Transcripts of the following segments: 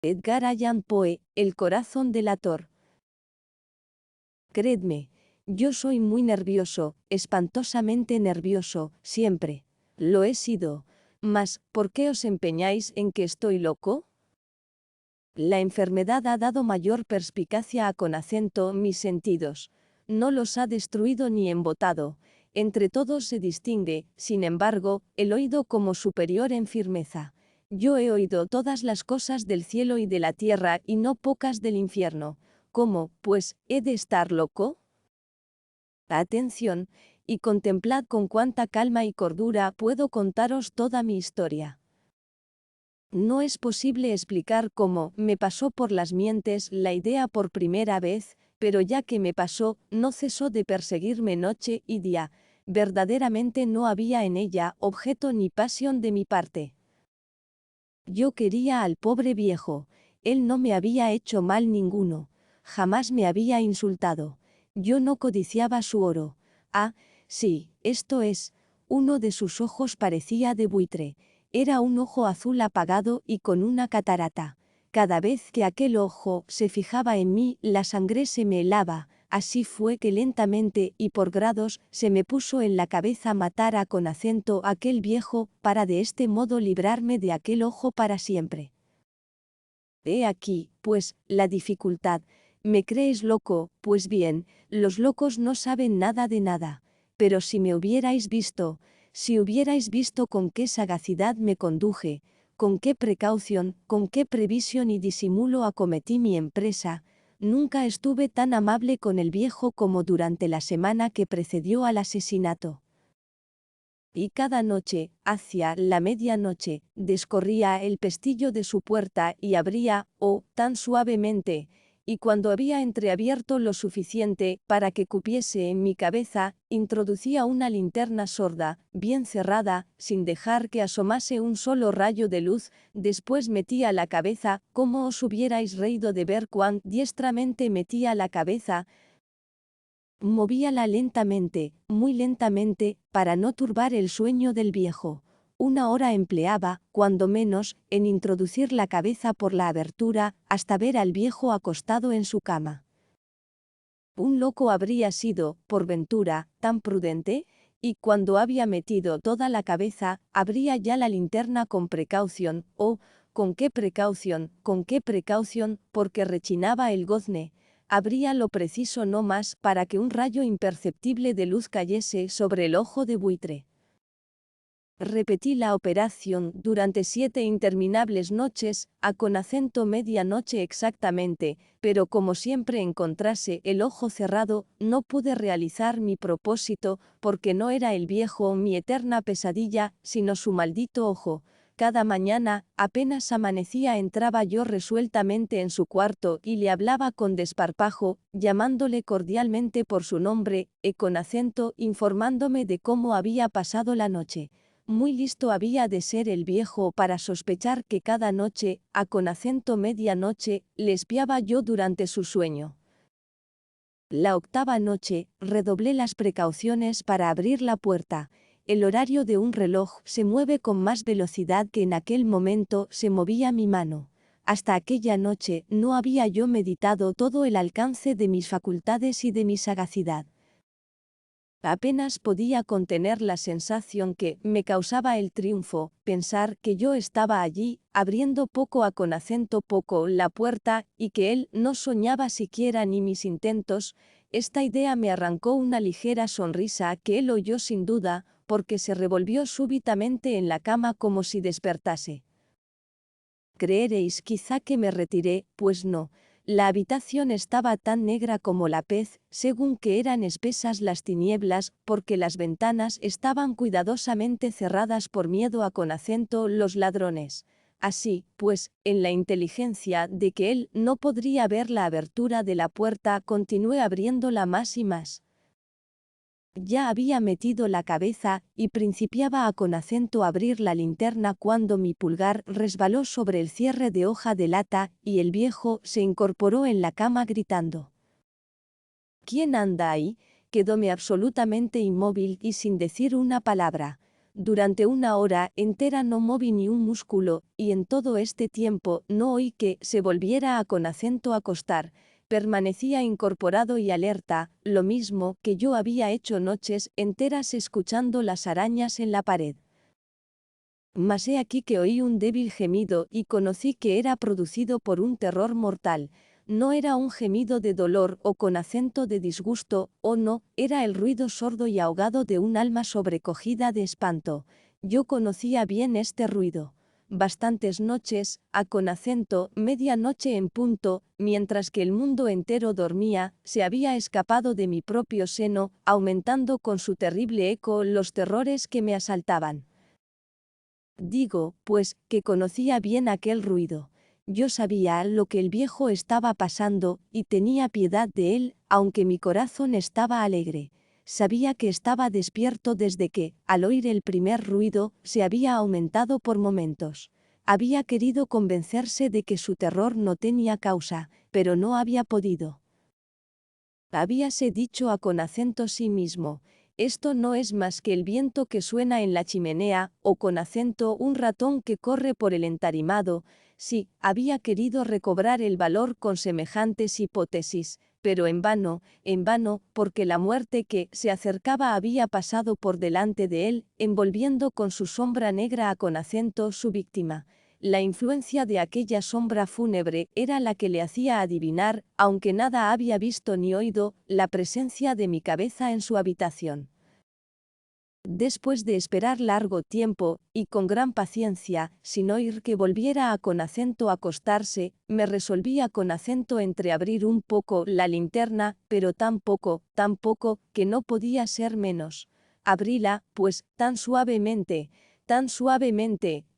Edgar Allan Poe, El corazón delator. Creedme, yo soy muy nervioso, espantosamente nervioso, siempre. Lo he sido. Mas, ¿por qué os empeñáis en que estoy loco? La enfermedad ha dado mayor perspicacia a con acento mis sentidos. No los ha destruido ni embotado. Entre todos se distingue, sin embargo, el oído como superior en firmeza. Yo he oído todas las cosas del cielo y de la tierra y no pocas del infierno. ¿Cómo, pues, he de estar loco? Atención, y contemplad con cuánta calma y cordura puedo contaros toda mi historia. No es posible explicar cómo me pasó por las mientes la idea por primera vez, pero ya que me pasó, no cesó de perseguirme noche y día. Verdaderamente no había en ella objeto ni pasión de mi parte. Yo quería al pobre viejo. Él no me había hecho mal ninguno. Jamás me había insultado. Yo no codiciaba su oro. Ah, sí, esto es. Uno de sus ojos parecía de buitre. Era un ojo azul apagado y con una catarata. Cada vez que aquel ojo se fijaba en mí, la sangre se me helaba. Así fue que lentamente y por grados se me puso en la cabeza matar a con acento aquel viejo, para de este modo librarme de aquel ojo para siempre. He aquí, pues, la dificultad. ¿Me crees loco? Pues bien, los locos no saben nada de nada. Pero si me hubierais visto, si hubierais visto con qué sagacidad me conduje, con qué precaución, con qué previsión y disimulo acometí mi empresa, nunca estuve tan amable con el viejo como durante la semana que precedió al asesinato. Y cada noche, hacia la medianoche, descorría el pestillo de su puerta y abría, oh, tan suavemente, y cuando había entreabierto lo suficiente para que cupiese en mi cabeza, introducía una linterna sorda, bien cerrada, sin dejar que asomase un solo rayo de luz, después metía la cabeza, como os hubierais reído de ver cuán diestramente metía la cabeza, movíala lentamente, muy lentamente, para no turbar el sueño del viejo. Una hora empleaba, cuando menos, en introducir la cabeza por la abertura, hasta ver al viejo acostado en su cama. Un loco habría sido, por ventura, tan prudente, y cuando había metido toda la cabeza, abría ya la linterna con precaución, con qué precaución, porque rechinaba el gozne. Habría lo preciso no más para que un rayo imperceptible de luz cayese sobre el ojo de buitre. Repetí la operación durante 7 interminables noches, a con acento medianoche exactamente, pero como siempre encontrase el ojo cerrado, no pude realizar mi propósito, porque no era el viejo mi eterna pesadilla, sino su maldito ojo. Cada mañana, apenas amanecía, entraba yo resueltamente en su cuarto y le hablaba con desparpajo, llamándole cordialmente por su nombre, y con acento informándome de cómo había pasado la noche. Muy listo había de ser el viejo para sospechar que cada noche, a con acento medianoche, le espiaba yo durante su sueño. La octava noche, redoblé las precauciones para abrir la puerta. El horario de un reloj se mueve con más velocidad que en aquel momento se movía mi mano. Hasta aquella noche no había yo meditado todo el alcance de mis facultades y de mi sagacidad. Apenas podía contener la sensación que me causaba el triunfo, pensar que yo estaba allí, abriendo poco a con acento poco la puerta, y que él no soñaba siquiera ni mis intentos. Esta idea me arrancó una ligera sonrisa que él oyó sin duda, porque se revolvió súbitamente en la cama como si despertase. Creeréis quizá que me retiré, pues no. La habitación estaba tan negra como la pez, según que eran espesas las tinieblas, porque las ventanas estaban cuidadosamente cerradas por miedo a con acento los ladrones. Así, pues, en la inteligencia de que él no podría ver la abertura de la puerta, continué abriéndola más y más. Ya había metido la cabeza y principiaba a con acento abrir la linterna cuando mi pulgar resbaló sobre el cierre de hoja de lata y el viejo se incorporó en la cama gritando. ¿Quién anda ahí? Quedóme absolutamente inmóvil y sin decir una palabra. Durante una hora entera no moví ni un músculo, y en todo este tiempo no oí que se volviera a con acento acostar. Permanecía incorporado y alerta, lo mismo que yo había hecho noches enteras escuchando las arañas en la pared. Mas he aquí que oí un débil gemido y conocí que era producido por un terror mortal. No era un gemido de dolor o con acento de disgusto, o no, era el ruido sordo y ahogado de un alma sobrecogida de espanto. Yo conocía bien este ruido. Bastantes noches, a con acento, medianoche en punto, mientras que el mundo entero dormía, se había escapado de mi propio seno, aumentando con su terrible eco los terrores que me asaltaban. Digo, pues, que conocía bien aquel ruido. Yo sabía lo que el viejo estaba pasando, y tenía piedad de él, aunque mi corazón estaba alegre. Sabía que estaba despierto desde que, al oír el primer ruido, se había aumentado por momentos. Había querido convencerse de que su terror no tenía causa, pero no había podido. Habíase dicho a con acento sí mismo, esto no es más que el viento que suena en la chimenea, o con acento un ratón que corre por el entarimado. Sí, había querido recobrar el valor con semejantes hipótesis, pero en vano, porque la muerte que se acercaba había pasado por delante de él, envolviendo con su sombra negra a con acento su víctima. La influencia de aquella sombra fúnebre era la que le hacía adivinar, aunque nada había visto ni oído, la presencia de mi cabeza en su habitación. Después de esperar largo tiempo, y con gran paciencia, sin oír que volviera a con acento a acostarse, me resolví a con acento entreabrir un poco la linterna, pero tan poco, que no podía ser menos. Abríla, pues, tan suavemente,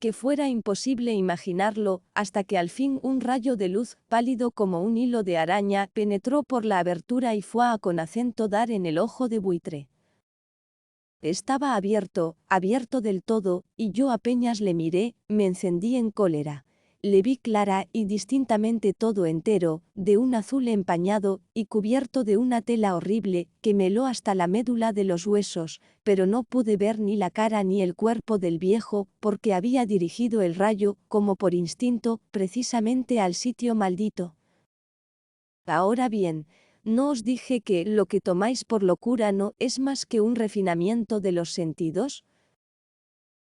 que fuera imposible imaginarlo, hasta que al fin un rayo de luz, pálido como un hilo de araña, penetró por la abertura y fue a con acento dar en el ojo de buitre. Estaba abierto del todo, y yo apenas le miré, me encendí en cólera. Le vi clara y distintamente todo entero, de un azul empañado, y cubierto de una tela horrible, que me heló hasta la médula de los huesos, pero no pude ver ni la cara ni el cuerpo del viejo, porque había dirigido el rayo, como por instinto, precisamente al sitio maldito. Ahora bien, ¿no os dije que lo que tomáis por locura no es más que un refinamiento de los sentidos?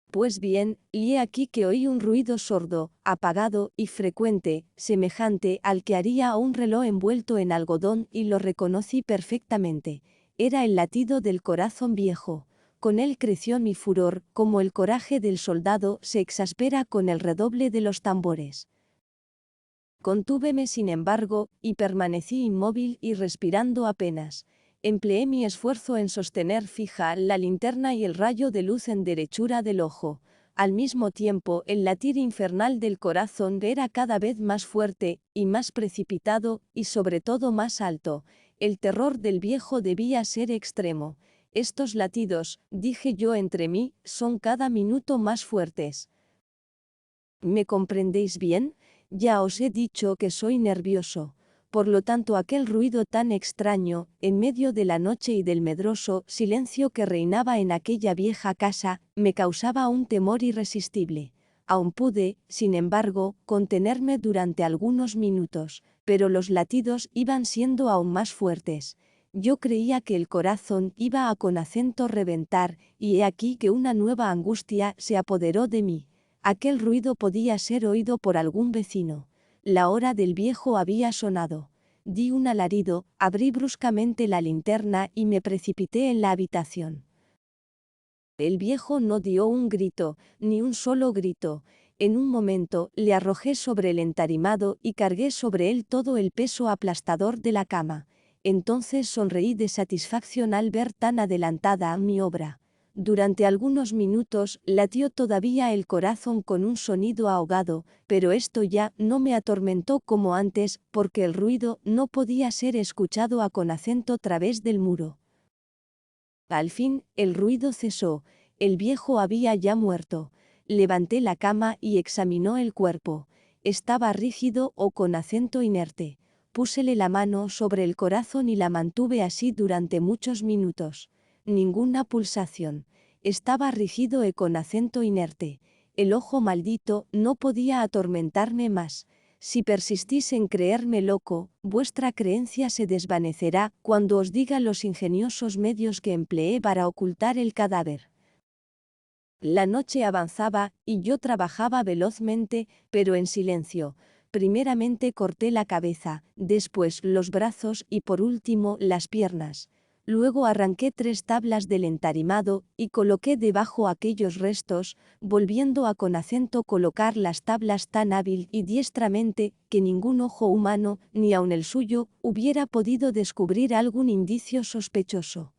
Pues bien, y he aquí que oí un ruido sordo, apagado y frecuente, semejante al que haría un reloj envuelto en algodón, y lo reconocí perfectamente. Era el latido del corazón viejo. Con él creció mi furor, como el coraje del soldado se exaspera con el redoble de los tambores. Contúveme sin embargo, y permanecí inmóvil y respirando apenas. Empleé mi esfuerzo en sostener fija la linterna y el rayo de luz en derechura del ojo. Al mismo tiempo, el latir infernal del corazón era cada vez más fuerte, y más precipitado, y sobre todo más alto. El terror del viejo debía ser extremo. Estos latidos, dije yo entre mí, son cada minuto más fuertes. ¿Me comprendéis bien? Ya os he dicho que soy nervioso. Por lo tanto, aquel ruido tan extraño, en medio de la noche y del medroso silencio que reinaba en aquella vieja casa, me causaba un temor irresistible. Aún pude, sin embargo, contenerme durante algunos minutos, pero los latidos iban siendo aún más fuertes. Yo creía que el corazón iba a con acento reventar, y he aquí que una nueva angustia se apoderó de mí. Aquel ruido podía ser oído por algún vecino. La hora del viejo había sonado. Di un alarido, abrí bruscamente la linterna y me precipité en la habitación. El viejo no dio un grito, ni un solo grito. En un momento, le arrojé sobre el entarimado y cargué sobre él todo el peso aplastador de la cama. Entonces sonreí de satisfacción al ver tan adelantada mi obra. Durante algunos minutos latió todavía el corazón con un sonido ahogado, pero esto ya no me atormentó como antes, porque el ruido no podía ser escuchado a con acento través del muro. Al fin, el ruido cesó, el viejo había ya muerto. Levanté la cama y examinó el cuerpo. Estaba rígido o con acento inerte. Púsele la mano sobre el corazón y la mantuve así durante muchos minutos. Ninguna pulsación. estaba rígido y con acento inerte. El ojo maldito no podía atormentarme más. Si persistís en creerme loco, vuestra creencia se desvanecerá cuando os diga los ingeniosos medios que empleé para ocultar el cadáver. La noche avanzaba, y yo trabajaba velozmente, pero en silencio. Primeramente corté la cabeza, después los brazos y por último las piernas. Luego arranqué 3 tablas del entarimado y coloqué debajo aquellos restos, volviendo a con acento colocar las tablas tan hábil y diestramente que ningún ojo humano, ni aun el suyo, hubiera podido descubrir algún indicio sospechoso.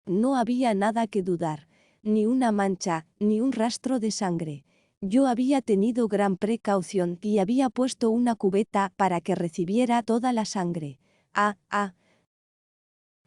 No había nada que dudar, ni una mancha, ni un rastro de sangre. Yo había tenido gran precaución y había puesto una cubeta para que recibiera toda la sangre.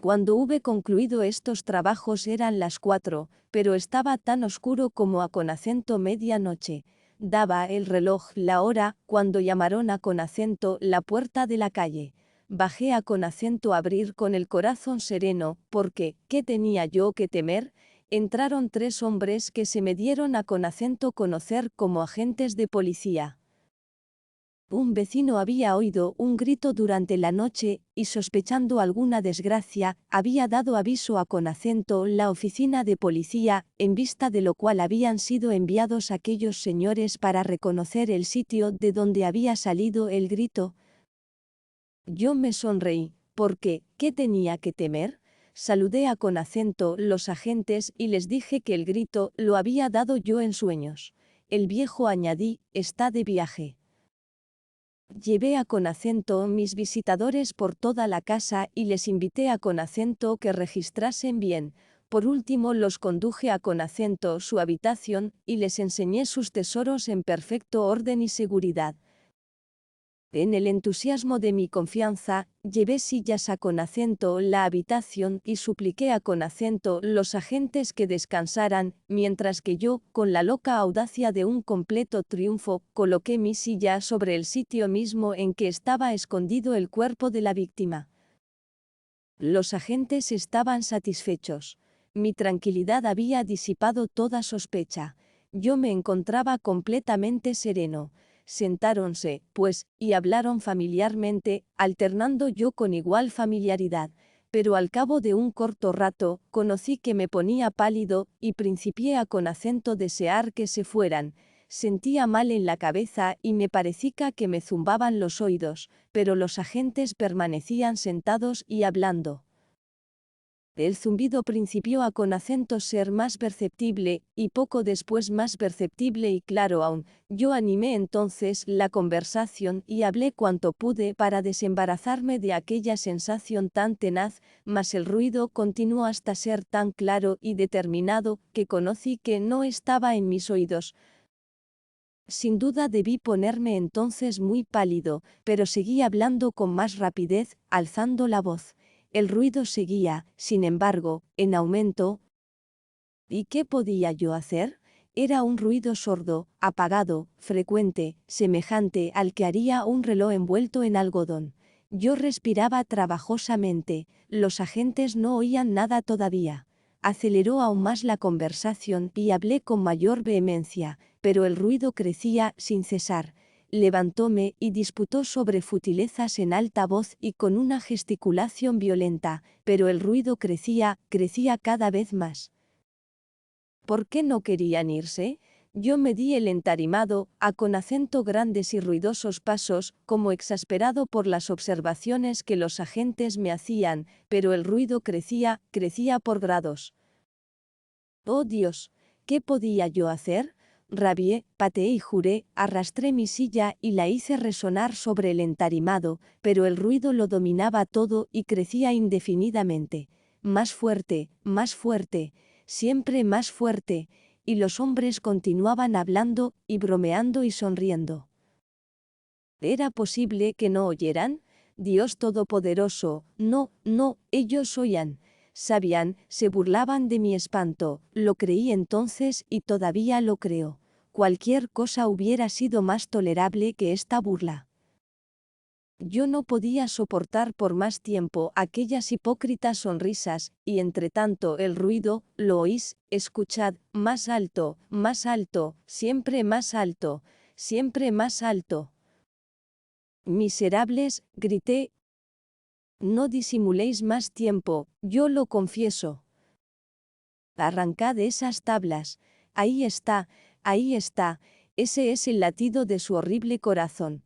Cuando hube concluido estos trabajos eran las 4, pero estaba tan oscuro como a con acento medianoche. Daba el reloj la hora cuando llamaron a con acento la puerta de la calle. Bajé a con acento a abrir con el corazón sereno, porque, ¿qué tenía yo que temer? Entraron 3 hombres que se me dieron a con acento conocer como agentes de policía. Un vecino había oído un grito durante la noche y sospechando alguna desgracia, había dado aviso a con acento la oficina de policía, en vista de lo cual habían sido enviados aquellos señores para reconocer el sitio de donde había salido el grito. Yo me sonreí, porque, ¿qué tenía que temer? Saludé a con acento los agentes y les dije que el grito lo había dado yo en sueños. El viejo añadí, está de viaje. Llevé a con acento mis visitadores por toda la casa y les invité a con acento que registrasen bien. Por último los conduje a con acento su habitación y les enseñé sus tesoros en perfecto orden y seguridad. En el entusiasmo de mi confianza, llevé sillas a con acento la habitación y supliqué a con acento los agentes que descansaran, mientras que yo, con la loca audacia de un completo triunfo, coloqué mi silla sobre el sitio mismo en que estaba escondido el cuerpo de la víctima. Los agentes estaban satisfechos. Mi tranquilidad había disipado toda sospecha. Yo me encontraba completamente sereno. Sentáronse, pues, y hablaron familiarmente, alternando yo con igual familiaridad, pero al cabo de un corto rato, conocí que me ponía pálido, y principié a con acento desear que se fueran. Sentía mal en la cabeza y me parecía que me zumbaban los oídos, pero los agentes permanecían sentados y hablando. El zumbido principió a con acento ser más perceptible, y poco después más perceptible y claro aún. Yo animé entonces la conversación y hablé cuanto pude para desembarazarme de aquella sensación tan tenaz, mas el ruido continuó hasta ser tan claro y determinado que conocí que no estaba en mis oídos. Sin duda debí ponerme entonces muy pálido, pero seguí hablando con más rapidez, alzando la voz. El ruido seguía, sin embargo, en aumento. ¿Y qué podía yo hacer? Era un ruido sordo, apagado, frecuente, semejante al que haría un reloj envuelto en algodón. Yo respiraba trabajosamente, los agentes no oían nada todavía. Aceleró aún más la conversación y hablé con mayor vehemencia, pero el ruido crecía sin cesar. Levantóme y disputó sobre futilezas en alta voz y con una gesticulación violenta, pero el ruido crecía cada vez más. ¿Por qué no querían irse? Yo me di el entarimado, a con acento grandes y ruidosos pasos, como exasperado por las observaciones que los agentes me hacían, pero el ruido crecía por grados. ¡Oh Dios! ¿Qué podía yo hacer? Rabié, pateé y juré, arrastré mi silla y la hice resonar sobre el entarimado, pero el ruido lo dominaba todo y crecía indefinidamente. Más fuerte, siempre más fuerte, y los hombres continuaban hablando y bromeando y sonriendo. ¿Era posible que no oyeran? Dios Todopoderoso, no, ellos oían. Sabían, se burlaban de mi espanto, lo creí entonces y todavía lo creo. Cualquier cosa hubiera sido más tolerable que esta burla. Yo no podía soportar por más tiempo aquellas hipócritas sonrisas, y entretanto el ruido, ¿lo oís? Escuchad, más alto, siempre más alto, siempre más alto. Miserables, grité. No disimuléis más tiempo, yo lo confieso. Arrancad esas tablas, ahí está, ese es el latido de su horrible corazón.